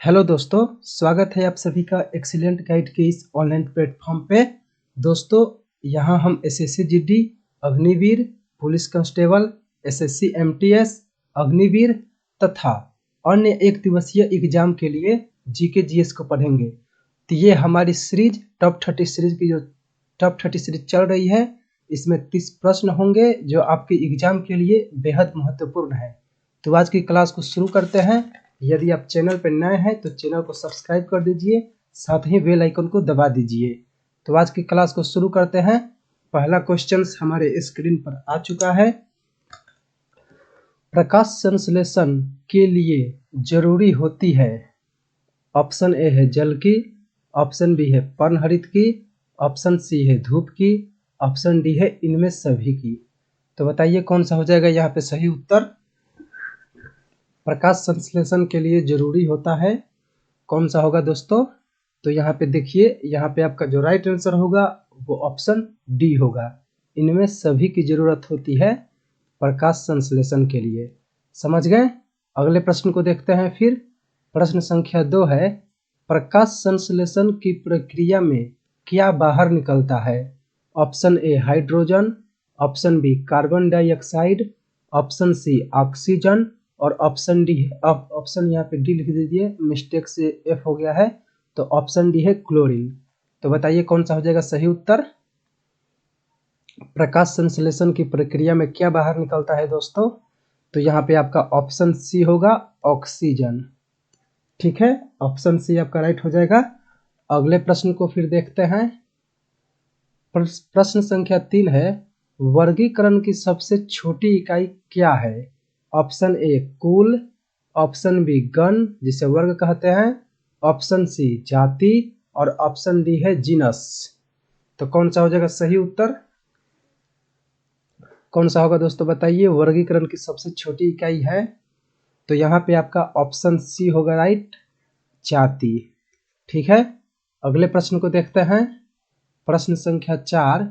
Hello दोस्तों, स्वागत है आप सभी का एक्सीलेंट गाइड के इस ऑनलाइन प्लेटफॉर्म पे। दोस्तों, यहाँ हम SSC GD, Agniveer, police constable, SSC MTS, Agniveer तथा अन्य एक दिवसीय एग्जाम के लिए जीके जीएस को पढ़ेंगे। तो ये हमारी सीरीज टॉप 30 सीरीज की जो टॉप 30 सीरीज चल रही है, इसमें 30 प्रश्न होंगे जो आपके एग्जाम के लिए बेहद महत्वपूर्ण है। तो आज की क्लास को शुरू करते हैं। यदि आप चैनल पर नए हैं तो चैनल को सब्सक्राइब कर दीजिए, साथ ही बेल आइकन को दबा दीजिए। तो आज की क्लास को शुरू करते हैं। पहला क्वेश्चन हमारे स्क्रीन पर आ चुका है। प्रकाश संश्लेषण के लिए जरूरी होती है। ऑप्शन ए है जल की, ऑप्शन बी है पर्णहरित की, ऑप्शन सी है धूप की, ऑप्शन डी है इनमें सभी की। तो बताइए कौन सा हो जाएगा यहाँ पे सही उत्तर। प्रकाश संश्लेषण के लिए जरूरी होता है, कौन सा होगा दोस्तों? तो यहाँ पे देखिए, यहाँ पे आपका जो राइट आंसर होगा वो ऑप्शन डी होगा। इनमें सभी की जरूरत होती है प्रकाश संश्लेषण के लिए। समझ गए? अगले प्रश्न को देखते हैं। फिर प्रश्न संख्या 2 है, प्रकाश संश्लेषण की प्रक्रिया में क्या बाहर निकलता है? Option A hydrogen, option B carbon dioxide, option C oxygen और ऑप्शन डी, ऑप्शन यहाँ पे डी लिख दीजिए, मिस्टेक से एफ हो गया है, तो ऑप्शन डी है क्लोरीन। तो बताइए कौन सा हो जाएगा सही उत्तर। प्रकाश संश्लेषण की प्रक्रिया में क्या बाहर निकलता है दोस्तों? तो यहाँ पे आपका ऑप्शन सी होगा, ऑक्सीजन। ठीक है, ऑप्शन सी आपका राइट हो जाएगा। अगले प्रश्न को फिर देखते हैं। प्रश्न संख्या 3 है, वर्गीकरण की सबसे छोटी इकाई क्या है? ऑप्शन ए कुल, ऑप्शन बी गण जिसे वर्ग कहते हैं, ऑप्शन सी जाति और ऑप्शन डी है जीनस। तो कौन सा हो जाएगा सही उत्तर? कौन सा होगा दोस्तों बताइए। वर्गीकरण की सबसे छोटी इकाई है, तो यहाँ पे आपका ऑप्शन सी होगा राइट, जाति। ठीक है, अगले प्रश्न को देखते हैं। प्रश्न संख्या 4,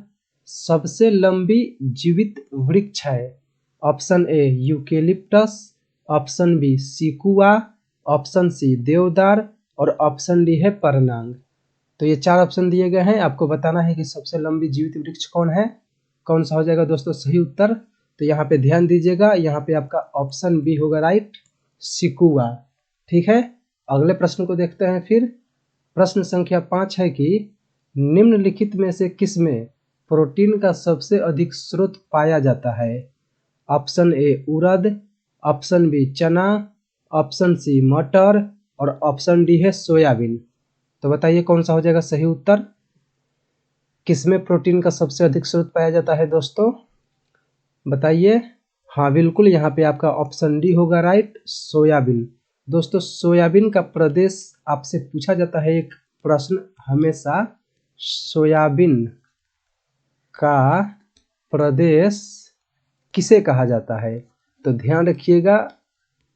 सबसे लंबी जीवित वृक्ष है। Option A eucalyptus, option B sequoia, option C देवदार और ऑप्शन डी है परनांग। तो ये 4 ऑप्शन दिए गए हैं, आपको बताना है कि सबसे लंबी जीवित वृक्ष कौन है। कौन सा हो जाएगा दोस्तों सही उत्तर? तो यहाँ पे ध्यान दीजिएगा, यहाँ पे आपका ऑप्शन बी होगा राइट, सिकुआ। ठीक है, अगले प्रश्न को देखते हैं। फिर प्रश्न संख्या 5 है कि निम्नलिखित में से किसमें प्रोटीन का सबसे अधिक स्रोत पाया जाता है? ऑप्शन ए उड़द, ऑप्शन बी चना, ऑप्शन सी मटर और ऑप्शन डी है सोयाबीन। तो बताइए कौन सा हो जाएगा सही उत्तर। किसमें प्रोटीन का सबसे अधिक स्रोत पाया जाता है दोस्तों, बताइए। हाँ बिल्कुल, यहाँ पे आपका ऑप्शन डी होगा राइट, सोयाबीन। दोस्तों, सोयाबीन का प्रदेश आपसे पूछा जाता है एक प्रश्न हमेशा, सोयाबीन का प्रदेश किसे कहा जाता है? तो ध्यान रखिएगा,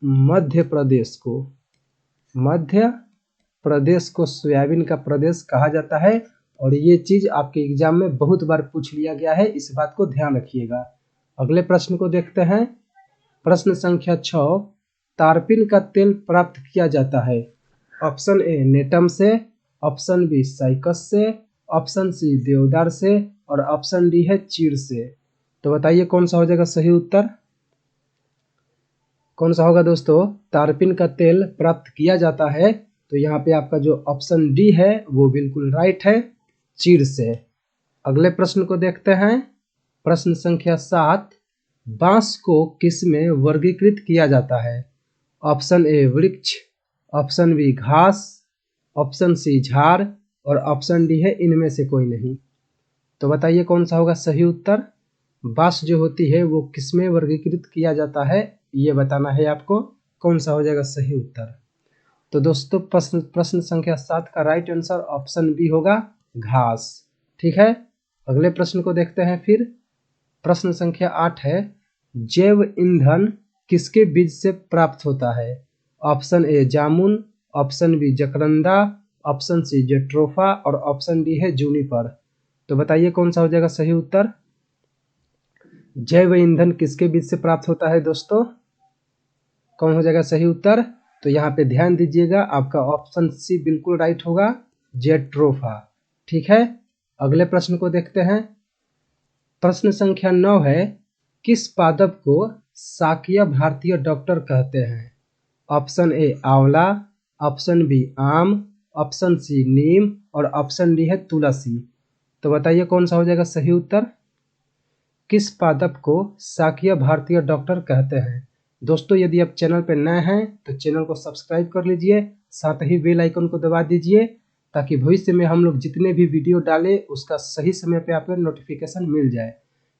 मध्य प्रदेश को, मध्य प्रदेश को सोयाबीन का प्रदेश कहा जाता है। और ये चीज आपके एग्जाम में बहुत बार पूछ लिया गया है, इस बात को ध्यान रखिएगा। अगले प्रश्न को देखते हैं। प्रश्न संख्या 6, तारपीन का तेल प्राप्त किया जाता है। ऑप्शन ए नेटम से, ऑप्शन बी साइकस से, ऑप्शन सी देवदार से और ऑप्शन डी है चीड़ से। तो बताइए कौन सा हो जाएगा सही उत्तर। कौन सा होगा दोस्तों? तारपीन का तेल प्राप्त किया जाता है, तो यहाँ पे आपका जो ऑप्शन डी है वो बिल्कुल राइट है, चीड़ से। अगले प्रश्न को देखते हैं। प्रश्न संख्या 7, बांस को किसमें वर्गीकृत किया जाता है? ऑप्शन ए वृक्ष, ऑप्शन बी घास, ऑप्शन सी झाड़ और ऑप्शन डी है इनमें से कोई नहीं। तो बताइए कौन सा होगा सही उत्तर। बांस जो होती है वो किसमें वर्गीकृत किया जाता है, ये बताना है आपको। कौन सा हो जाएगा सही उत्तर। तो दोस्तों, प्रश्न संख्या 7 का राइट आंसर ऑप्शन बी होगा, घास। ठीक है, अगले प्रश्न को देखते हैं। फिर प्रश्न संख्या 8 है, जैव ईंधन किसके बीज से प्राप्त होता है? ऑप्शन ए जामुन, option B jacaranda, option C jatropha और ऑप्शन डी है जूनिपर। तो बताइए कौन सा हो जाएगा सही उत्तर। जैव ईंधन किसके बीज से प्राप्त होता है दोस्तों? कौन हो जाएगा सही उत्तर। तो यहाँ पे ध्यान दीजिएगा, आपका ऑप्शन सी बिल्कुल राइट होगा, जेट्रोफा। ठीक है, अगले प्रश्न को देखते हैं। प्रश्न संख्या 9 है, किस पादप को शाकीय भारतीय डॉक्टर कहते हैं? ऑप्शन ए आंवला, ऑप्शन बी आम, ऑप्शन सी नीम और ऑप्शन डी है तुलसी। तो बताइए कौन सा हो जाएगा सही उत्तर। किस पादप को शाकीय भारतीय डॉक्टर कहते हैं? दोस्तों यदि आप चैनल पर नए हैं तो चैनल को सब्सक्राइब कर लीजिए, साथ ही बेल आइकन को दबा दीजिए ताकि भविष्य में हम लोग जितने भी वीडियो डालें उसका सही समय पे आपको नोटिफिकेशन मिल जाए।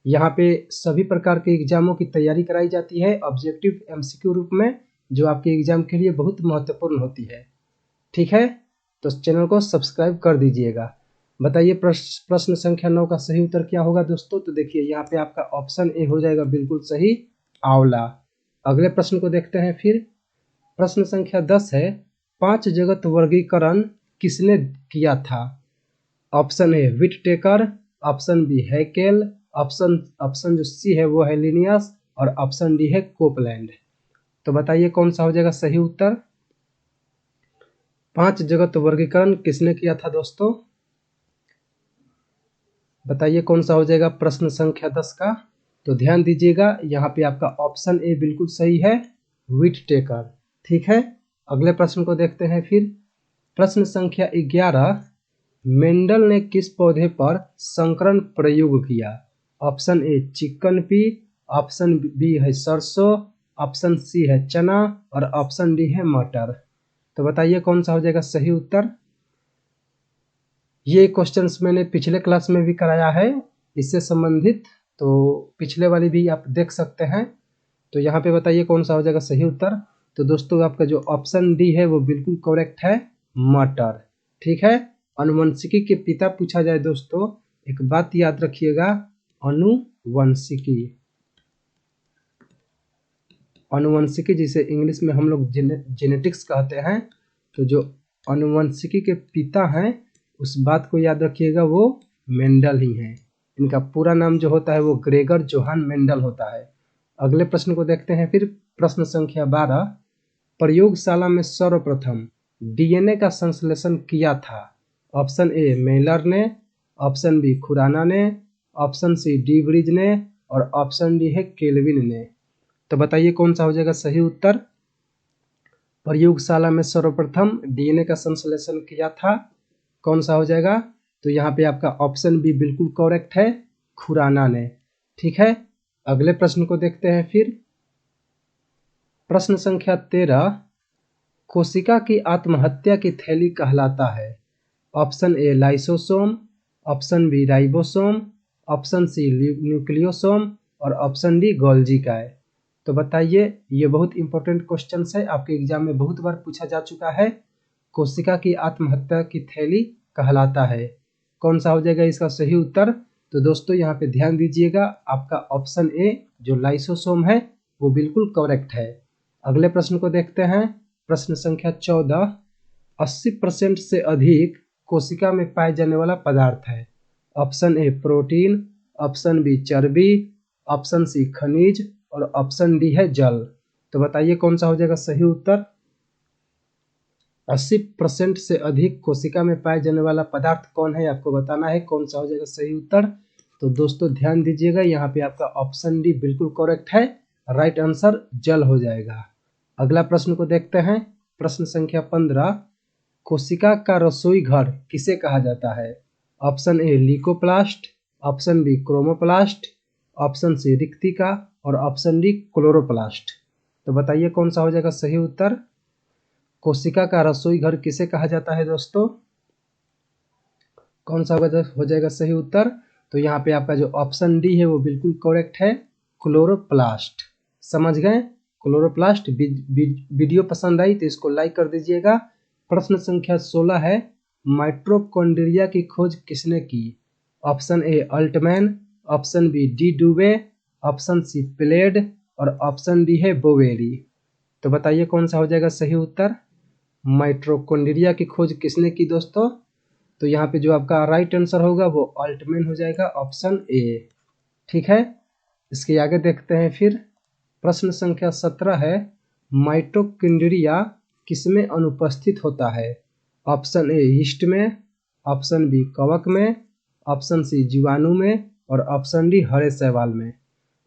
यहाँ पे सभी प्रकार के एग्जामों की तैयारी कराई जाती है ऑब्जेक्टिव एमसीक्यू रूप में, जो आपके एग्जाम के लिए बहुत महत्वपूर्ण होती है। ठीक है, तो चैनल को सब्सक्राइब कर दीजिएगा। बताइए प्रश्न संख्या 9 का सही उत्तर क्या होगा दोस्तों। तो देखिए यहाँ पे आपका ऑप्शन ए हो जाएगा बिल्कुल सही, आंवला। अगले प्रश्न को देखते हैं फिर। प्रश्न संख्या 10 है, 5 जगत वर्गीकरण किसने किया था? Option A Whittaker, option B Haeckel, option जो सी है वो है लिनियस और ऑप्शन डी है कोपलैंड। तो बताइए कौन सा हो जाएगा सही उत्तर। 5 जगत वर्गीकरण किसने किया था दोस्तों? बताइए कौन सा हो जाएगा प्रश्न संख्या 10 का। तो ध्यान दीजिएगा, यहाँ पे आपका ऑप्शन ए बिल्कुल सही है, विटटेकर। ठीक है, अगले प्रश्न को देखते हैं फिर। प्रश्न संख्या 11, मेंडल ने किस पौधे पर संकरण प्रयोग किया? Option A chickpea, option B है सरसों, ऑप्शन सी है चना और ऑप्शन डी है मटर। तो बताइए कौन सा हो जाएगा सही उत्तर। ये क्वेश्चंस मैंने पिछले क्लास में भी कराया है इससे संबंधित, तो पिछले वाली भी आप देख सकते हैं। तो यहाँ पे बताइए कौन सा हो जाएगा सही उत्तर। तो दोस्तों आपका जो ऑप्शन डी है वो बिल्कुल करेक्ट है, मटर। ठीक है, अनुवंशिकी के पिता पूछा जाए दोस्तों, एक बात याद रखिएगा, अनुवंशिकी। अनुवंशिकी जिसे इंग्लिश में हम लोग जेनेटिक्स कहते हैं, तो जो अनुवंशिकी के पिता हैं उस बात को याद रखिएगा, वो मेंडल ही हैं। इनका पूरा नाम जो होता है वो ग्रेगर जोहान मेंडल होता है। अगले प्रश्न को देखते हैं फिर। प्रश्न संख्या 12, प्रयोगशाला में सर्वप्रथम डीएनए का संश्लेषण किया था? ऑप्शन ए मेलर ने, ऑप्शन बी खुराना ने, ऑप्शन सी डी ब्रिज ने और ऑप्शन डी है केल्विन ने। तो बताइए कौन सा हो जाएगा सही उत्तर। प्रयोगशाला में सर्वप्रथम डीएनए का संश्लेषण किया था, कौन सा हो जाएगा। तो यहाँ पे आपका ऑप्शन बी बिल्कुल करेक्ट है, खुराना ने। ठीक है, अगले प्रश्न को देखते हैं फिर। प्रश्न संख्या 13, कोशिका की आत्महत्या की थैली कहलाता है? Option A lysosome, option B ribosome, option C nucleosome और ऑप्शन डी गोल्जी काय। तो बताइए, ये बहुत इंपॉर्टेंट क्वेश्चन है, आपके एग्जाम में बहुत बार पूछा जा चुका है। कोशिका की आत्महत्या की थैली कहलाता है, कौन सा हो जाएगा इसका सही उत्तर। तो दोस्तों यहाँ पे ध्यान दीजिएगा, आपका ऑप्शन ए जो लाइसोसोम है वो बिल्कुल करेक्ट है। अगले प्रश्न को देखते हैं। प्रश्न संख्या 14, 80% से अधिक कोशिका में पाए जाने वाला पदार्थ है? Option A protein, option B चर्बी, ऑप्शन सी खनिज और ऑप्शन डी है जल। तो बताइए कौन सा हो जाएगा सही उत्तर। 80% से अधिक कोशिका में पाए जाने वाला पदार्थ कौन है, आपको बताना है, कौन सा हो जाएगा सही उत्तर। तो दोस्तों ध्यान दीजिएगा, यहाँ पे आपका ऑप्शन डी बिल्कुल करेक्ट है, राइट आंसर जल हो जाएगा। अगला प्रश्न को देखते हैं। प्रश्न संख्या 15, कोशिका का रसोई घर किसे कहा जाता है? Option A leucoplast, option B chromoplast, option C रिक्तिका और ऑप्शन डी क्लोरोप्लास्ट। तो बताइए कौन सा हो जाएगा सही उत्तर। कोशिका का रसोई घर किसे कहा जाता है दोस्तों, कौन सा हो जाएगा सही उत्तर। तो यहाँ पे आपका जो ऑप्शन डी है वो बिल्कुल करेक्ट है, क्लोरोप्लास्ट। समझ गए, क्लोरोप्लास्ट। वीडियो पसंद आई तो इसको लाइक कर दीजिएगा। प्रश्न संख्या 16 है, माइटोकॉन्ड्रिया की खोज किसने की? Option A Altmann, option B de Duve, option C Palade और ऑप्शन डी है बोवेरी। तो बताइए कौन सा हो जाएगा सही उत्तर। माइटोकॉन्ड्रिया की खोज किसने की दोस्तों। तो यहाँ पे जो आपका राइट आंसर होगा वो अल्टमैन हो जाएगा, ऑप्शन ए। ठीक है, इसके आगे देखते हैं फिर। प्रश्न संख्या 17 है, माइटोकॉन्ड्रिया किसमें अनुपस्थित होता है? ऑप्शन ए यीस्ट में, ऑप्शन बी कवक में, ऑप्शन सी जीवाणु में और ऑप्शन डी हरे शैवाल में।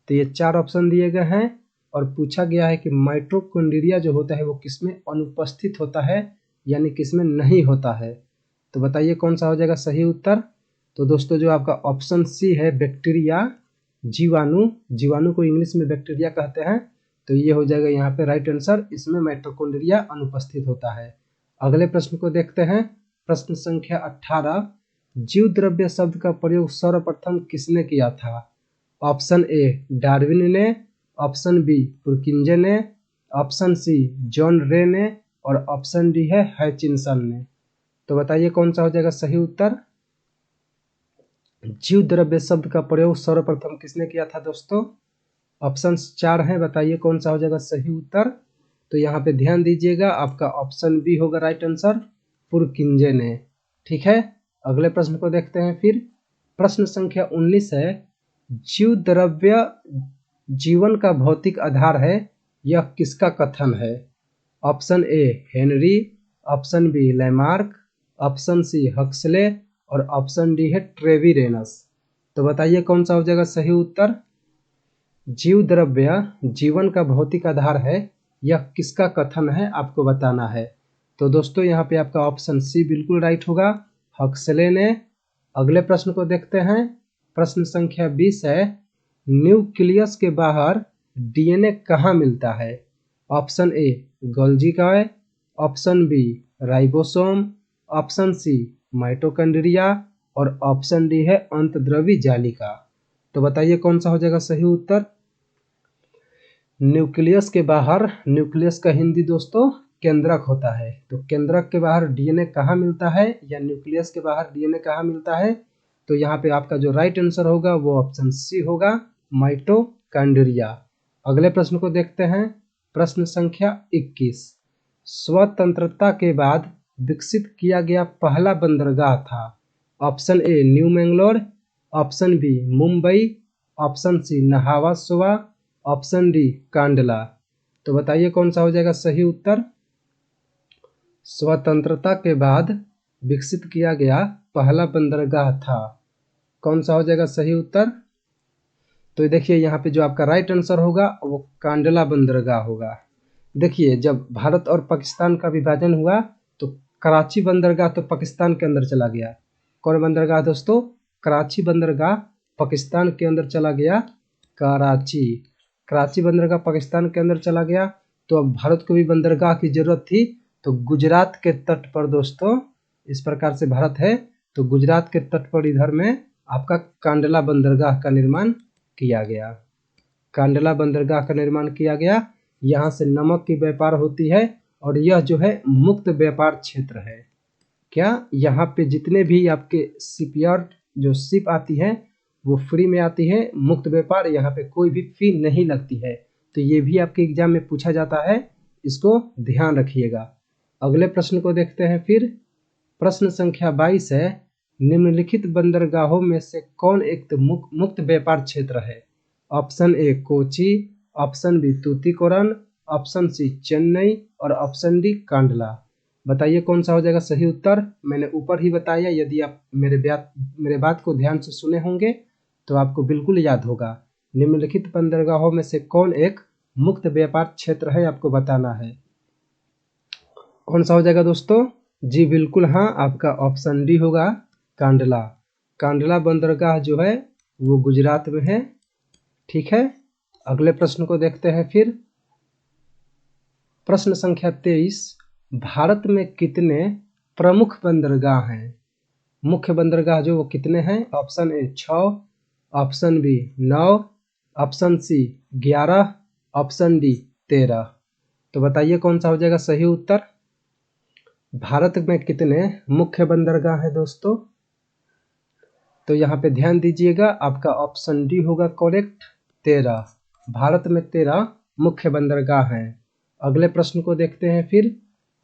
तो ये 4 ऑप्शन दिए गए हैं और पूछा गया है कि माइटोकॉन्ड्रिया जो होता है वो किसमें अनुपस्थित होता है, यानी किसमें नहीं होता है। तो बताइए कौन सा हो जाएगा सही उत्तर। तो दोस्तों जो आपका ऑप्शन सी है बैक्टीरिया, जीवाणु, जीवाणु को इंग्लिश में बैक्टीरिया कहते हैं, तो ये हो जाएगा यहाँ पे राइट आंसर। इसमें माइटोकॉन्ड्रिया अनुपस्थित होता है। अगले प्रश्न को देखते हैं, प्रश्न संख्या 18। जीव द्रव्य शब्द का प्रयोग सर्वप्रथम किसने किया था? ऑप्शन ए डार्विन ने, ऑप्शन बी पुरकिंजे ने, ऑप्शन सी जॉन रे ने और ऑप्शन डी है हैचिंसन ने। तो बताइए कौन सा हो जाएगा सही उत्तर। जीव द्रव्य शब्द का प्रयोग सर्वप्रथम किसने किया था दोस्तों? ऑप्शन 4 हैं, बताइए कौन सा हो जाएगा सही उत्तर। तो यहाँ पे ध्यान दीजिएगा, आपका ऑप्शन बी होगा राइट आंसर, पुरकिंजे ने। ठीक है, अगले प्रश्न को देखते हैं फिर। प्रश्न संख्या 19 है, जीव द्रव्य जीवन का भौतिक आधार है, यह किसका कथन है? Option A Henry, option B Lamarck, option C Huxley और ऑप्शन डी है ट्रेविरेनस। तो बताइए कौन सा हो जाएगा सही उत्तर। जीव द्रव्य जीवन का भौतिक आधार है, यह किसका कथन है आपको बताना है। तो दोस्तों यहाँ पे आपका ऑप्शन सी बिल्कुल राइट होगा, हक्सले ने। अगले प्रश्न को देखते हैं, प्रश्न संख्या 20 है, न्यूक्लियस के बाहर डीएनए कहाँ मिलता है? ऑप्शन ए गोल्गी काय, option B ribosome, option C mitochondria और ऑप्शन डी है अंतद्रव्य जालिका। तो बताइए कौन सा हो जाएगा सही उत्तर। न्यूक्लियस के बाहर, न्यूक्लियस का हिंदी दोस्तों केंद्रक होता है, तो केंद्रक के बाहर डीएनए कहाँ मिलता है या न्यूक्लियस के बाहर डीएनए कहाँ मिलता है? तो यहाँ पे आपका जो राइट आंसर होगा वो ऑप्शन सी होगा, माइटोकॉन्ड्रिया। अगले प्रश्न को देखते हैं, प्रश्न संख्या 21। स्वतंत्रता के बाद विकसित किया गया पहला बंदरगाह था? Option A new Mangalore, option B Mumbai, option C Nhava Sheva, option D Kandla. तो बताइए कौन सा हो जाएगा सही उत्तर। स्वतंत्रता के बाद विकसित किया गया पहला बंदरगाह था, कौन सा हो जाएगा सही उत्तर। तो देखिए यहाँ पे जो आपका राइट आंसर होगा वो कांडला बंदरगाह होगा। देखिए जब भारत और पाकिस्तान का विभाजन हुआ तो कराची बंदरगाह तो पाकिस्तान के अंदर चला गया। कौन बंदरगाह दोस्तों? कराची बंदरगाह पाकिस्तान के अंदर चला गया। कराची बंदरगाह पाकिस्तान के अंदर चला गया, तो अब भारत को भी बंदरगाह की जरूरत थी, तो गुजरात के तट पर दोस्तों इस प्रकार से भारत है, तो गुजरात के तट पर इधर में आपका कांडला बंदरगाह का निर्माण किया गया। कांडला बंदरगाह का निर्माण किया गया। यहाँ से नमक की व्यापार होती है और यह जो है मुक्त व्यापार क्षेत्र है। क्या यहाँ पे जितने भी आपके शिपयार्ड जो शिप आती है वो फ्री में आती है, मुक्त व्यापार, यहाँ पे कोई भी फी नहीं लगती है। तो ये भी आपके एग्जाम में पूछा जाता है, इसको ध्यान रखिएगा। अगले प्रश्न को देखते हैं फिर। प्रश्न संख्या 22 है, निम्नलिखित बंदरगाहों में से कौन एक मुक्त व्यापार क्षेत्र है? Option A Kochi, option B Tuticorin, option C Chennai और ऑप्शन डी कांडला। बताइए कौन सा हो जाएगा सही उत्तर। मैंने ऊपर ही बताया, यदि आप मेरे बात को ध्यान से सुने होंगे तो आपको बिल्कुल याद होगा। निम्नलिखित बंदरगाहों में से कौन एक मुक्त व्यापार क्षेत्र है आपको बताना है। कौन सा हो जाएगा दोस्तों? जी बिल्कुल हाँ, आपका ऑप्शन डी होगा, कांडला। कांडला बंदरगाह जो है वो गुजरात में है। ठीक है, अगले प्रश्न को देखते हैं फिर। प्रश्न संख्या 23, भारत में कितने प्रमुख बंदरगाह हैं? मुख्य बंदरगाह जो वो कितने हैं? Option A 6, option B 9, option C 11, option D 13। तो बताइए कौन सा हो जाएगा सही उत्तर। भारत में कितने मुख्य बंदरगाह हैं दोस्तों? तो यहाँ पे ध्यान दीजिएगा, आपका ऑप्शन डी होगा करेक्ट, 13। भारत में 13 मुख्य बंदरगाह हैं। अगले प्रश्न को देखते हैं फिर।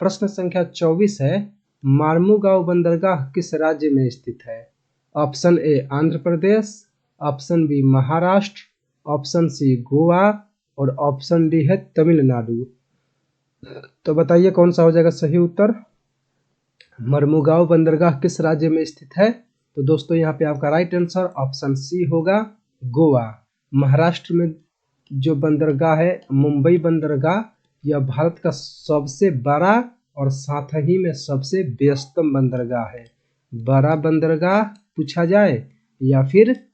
प्रश्न संख्या 24 है, मार्मुगांव बंदरगाह किस राज्य में स्थित है? Option A Andhra Pradesh, option B Maharashtra, option C Goa और ऑप्शन डी है तमिलनाडु। तो बताइए कौन सा हो जाएगा सही उत्तर। मर्मुगांव बंदरगाह किस राज्य में स्थित है? तो दोस्तों यहाँ पे आपका राइट आंसर ऑप्शन सी होगा, गोवा। महाराष्ट्र में जो बंदरगाह है मुंबई बंदरगाह, यह भारत का सबसे बड़ा और साथ ही में सबसे व्यस्तम बंदरगाह है। बड़ा बंदरगाह पूछा जाए या फिर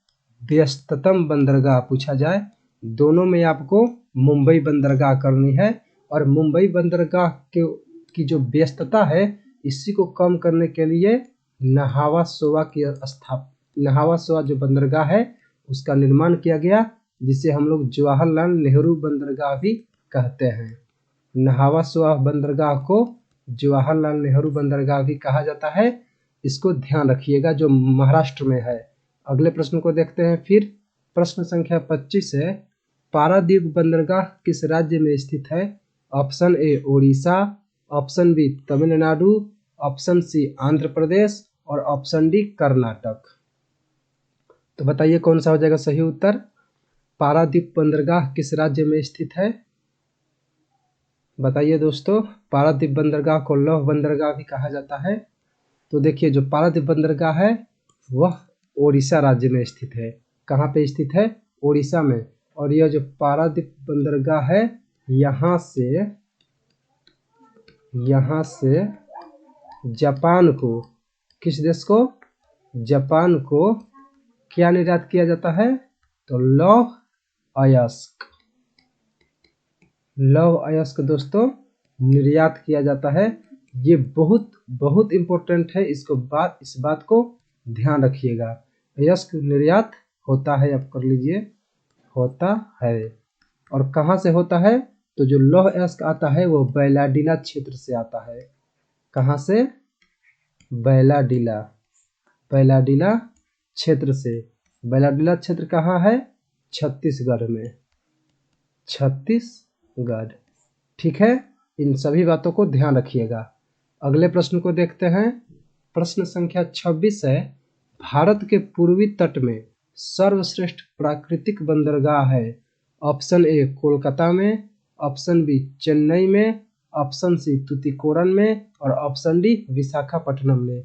व्यस्ततम बंदरगाह पूछा जाए, दोनों में आपको मुंबई बंदरगाह करनी है। और मुंबई बंदरगाह की जो व्यस्तता है, इसी को कम करने के लिए नहावा सोवा जो बंदरगाह है उसका निर्माण किया गया, जिसे हम लोग जवाहरलाल नेहरू बंदरगाह भी कहते हैं। नहावा सोवा बंदरगाह को जवाहरलाल नेहरू बंदरगाह भी कहा जाता है, इसको ध्यान रखिएगा, जो महाराष्ट्र में है। अगले प्रश्न को देखते हैं। फिर प्रश्न संख्या 25 है, पारादीप बंदरगाह किस राज्य में स्थित है? Option A Odisha, option B Tamil Nadu, option C Andhra Pradesh और ऑप्शन डी कर्नाटक। तो बताइए कौन सा हो जाएगा सही उत्तर। पारादीप बंदरगाह किस राज्य में स्थित है? बताइए दोस्तों। पारादीप बंदरगाह को लौह बंदरगाह भी कहा जाता है। तो देखिए जो पारादीप बंदरगाह है वह ओडिशा राज्य में स्थित है। कहाँ पे स्थित है? ओडिशा में। और यह जो पारादीप बंदरगाह है, यहाँ से जापान को, किस देश को? जापान को क्या निर्यात किया जाता है? तो लौह अयस्क दोस्तों निर्यात किया जाता है। ये बहुत बहुत इम्पोर्टेंट है, इस बात को ध्यान रखिएगा। अयस्क निर्यात होता है, आप कर लीजिए, होता है। और कहाँ से होता है? तो जो लौह अयस्क आता है वो बैलाडीला क्षेत्र से आता है। कहाँ से? बैलाडीला क्षेत्र से। बैलाडीला क्षेत्र कहाँ है? छत्तीसगढ़ में। छत्तीसगढ़, ठीक है। इन सभी बातों को ध्यान रखिएगा। अगले प्रश्न को देखते हैं। प्रश्न संख्या 26 है, भारत के पूर्वी तट में सर्वश्रेष्ठ प्राकृतिक बंदरगाह है। ऑप्शन ए कोलकाता में, ऑप्शन बी चेन्नई में, ऑप्शन सी तुतीकोरन में और ऑप्शन डी विशाखापट्टनम में।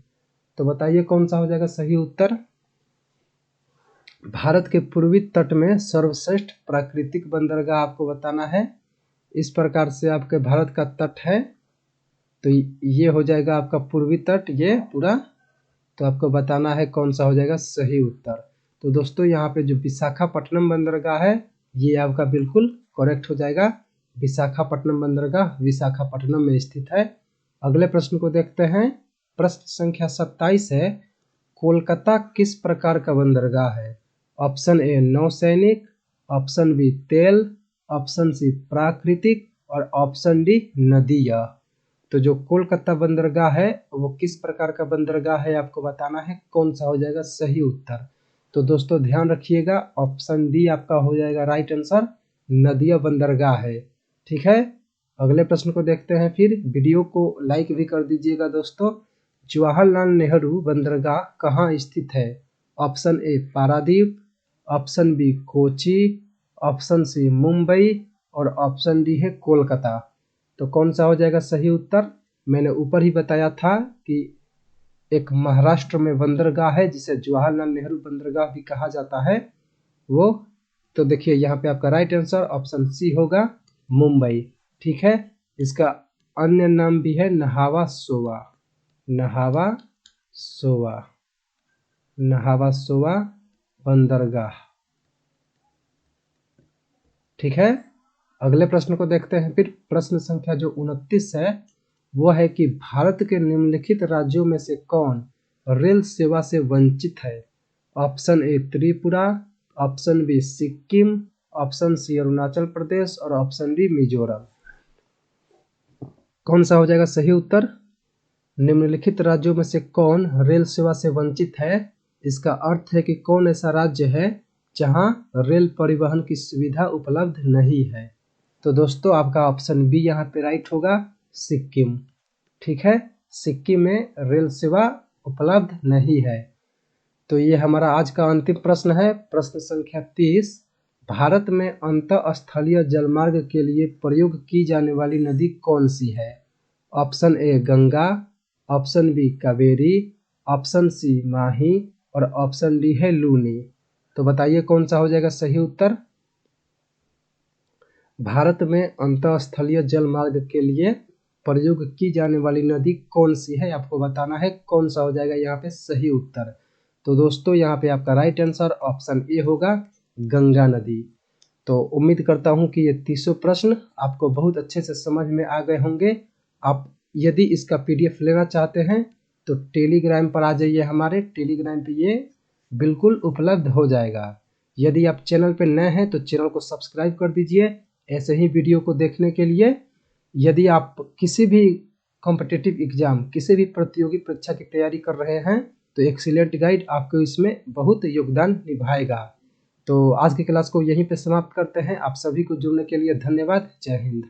तो बताइए कौन सा हो जाएगा सही उत्तर। भारत के पूर्वी तट में सर्वश्रेष्ठ प्राकृतिक बंदरगाह आपको बताना है। इस प्रकार से आपके भारत का तट है, तो ये हो जाएगा आपका पूर्वी तट, ये पूरा। तो आपको बताना है कौन सा हो जाएगा सही उत्तर। तो दोस्तों यहाँ पे जो विशाखापट्टनम बंदरगाह है, ये आपका बिल्कुल करेक्ट हो जाएगा। विशाखापट्टनम बंदरगाह विशाखापट्टनम में स्थित है। अगले प्रश्न को देखते हैं। प्रश्न संख्या 27 है, कोलकाता किस प्रकार का बंदरगाह है? ऑप्शन ए नौसैनिक, ऑप्शन बी तेल, ऑप्शन सी प्राकृतिक और ऑप्शन डी नदीय। तो जो कोलकाता बंदरगाह है वो किस प्रकार का बंदरगाह है, आपको बताना है कौन सा हो जाएगा सही उत्तर। तो दोस्तों ध्यान रखिएगा, ऑप्शन डी आपका हो जाएगा राइट आंसर, नदीय बंदरगाह है, ठीक है। अगले प्रश्न को देखते हैं। फिर वीडियो को लाइक भी कर दीजिएगा दोस्तों। जवाहरलाल नेहरू बंदरगाह कहाँ स्थित है? Option A Paradip, option B Kochi, option C Mumbai और ऑप्शन डी है कोलकाता। तो कौन सा हो जाएगा सही उत्तर। मैंने ऊपर ही बताया था कि एक महाराष्ट्र में बंदरगाह है जिसे जवाहरलाल नेहरू बंदरगाह भी कहा जाता है, वो। तो देखिए यहाँ पे आपका राइट आंसर ऑप्शन सी होगा, मुंबई, ठीक है। इसका अन्य नाम भी है नहावा सोवा बंदरगाह, ठीक है। अगले प्रश्न को देखते हैं। फिर प्रश्न संख्या जो 29 है वो है कि भारत के निम्नलिखित राज्यों में से कौन रेल सेवा से वंचित है? Option A Tripura, option B Sikkim, option C Arunachal Pradesh और ऑप्शन डी मिजोरम। कौन सा हो जाएगा सही उत्तर। निम्नलिखित राज्यों में से कौन रेल सेवा से वंचित है? इसका अर्थ है कि कौन ऐसा राज्य है जहां रेल परिवहन की सुविधा उपलब्ध नहीं है। तो दोस्तों आपका ऑप्शन बी यहाँ पे राइट होगा, सिक्किम, ठीक है। सिक्किम में रेल सेवा उपलब्ध नहीं है। तो ये हमारा आज का अंतिम प्रश्न है, प्रश्न संख्या 30। भारत में अंतःस्थलीय जलमार्ग के लिए प्रयोग की जाने वाली नदी कौन सी है? Option A Ganga, option B Kaveri, option C Mahi और ऑप्शन डी है लूनी। तो बताइए कौन सा हो जाएगा सही उत्तर। भारत में अंतःस्थलीय जलमार्ग के लिए प्रयोग की जाने वाली नदी कौन सी है, आपको बताना है कौन सा हो जाएगा यहाँ पे सही उत्तर। तो दोस्तों यहाँ पे आपका राइट आंसर ऑप्शन ए होगा, गंगा नदी। तो उम्मीद करता हूँ कि ये 300 प्रश्न आपको बहुत अच्छे से समझ में आ गए होंगे। आप यदि इसका PDF लेना चाहते हैं तो टेलीग्राम पर आ जाइए, हमारे टेलीग्राम पे ये बिल्कुल उपलब्ध हो जाएगा। यदि आप चैनल पे नए हैं तो चैनल को सब्सक्राइब कर दीजिए ऐसे ही वीडियो को देखने के लिए। यदि आप किसी भी कॉम्पिटिटिव एग्जाम, किसी भी प्रतियोगी परीक्षा की तैयारी कर रहे हैं तो एक्सीलेंट गाइड आपको इसमें बहुत योगदान निभाएगा। तो आज की क्लास को यहीं पे समाप्त करते हैं। आप सभी को जुड़ने के लिए धन्यवाद। जय हिंद।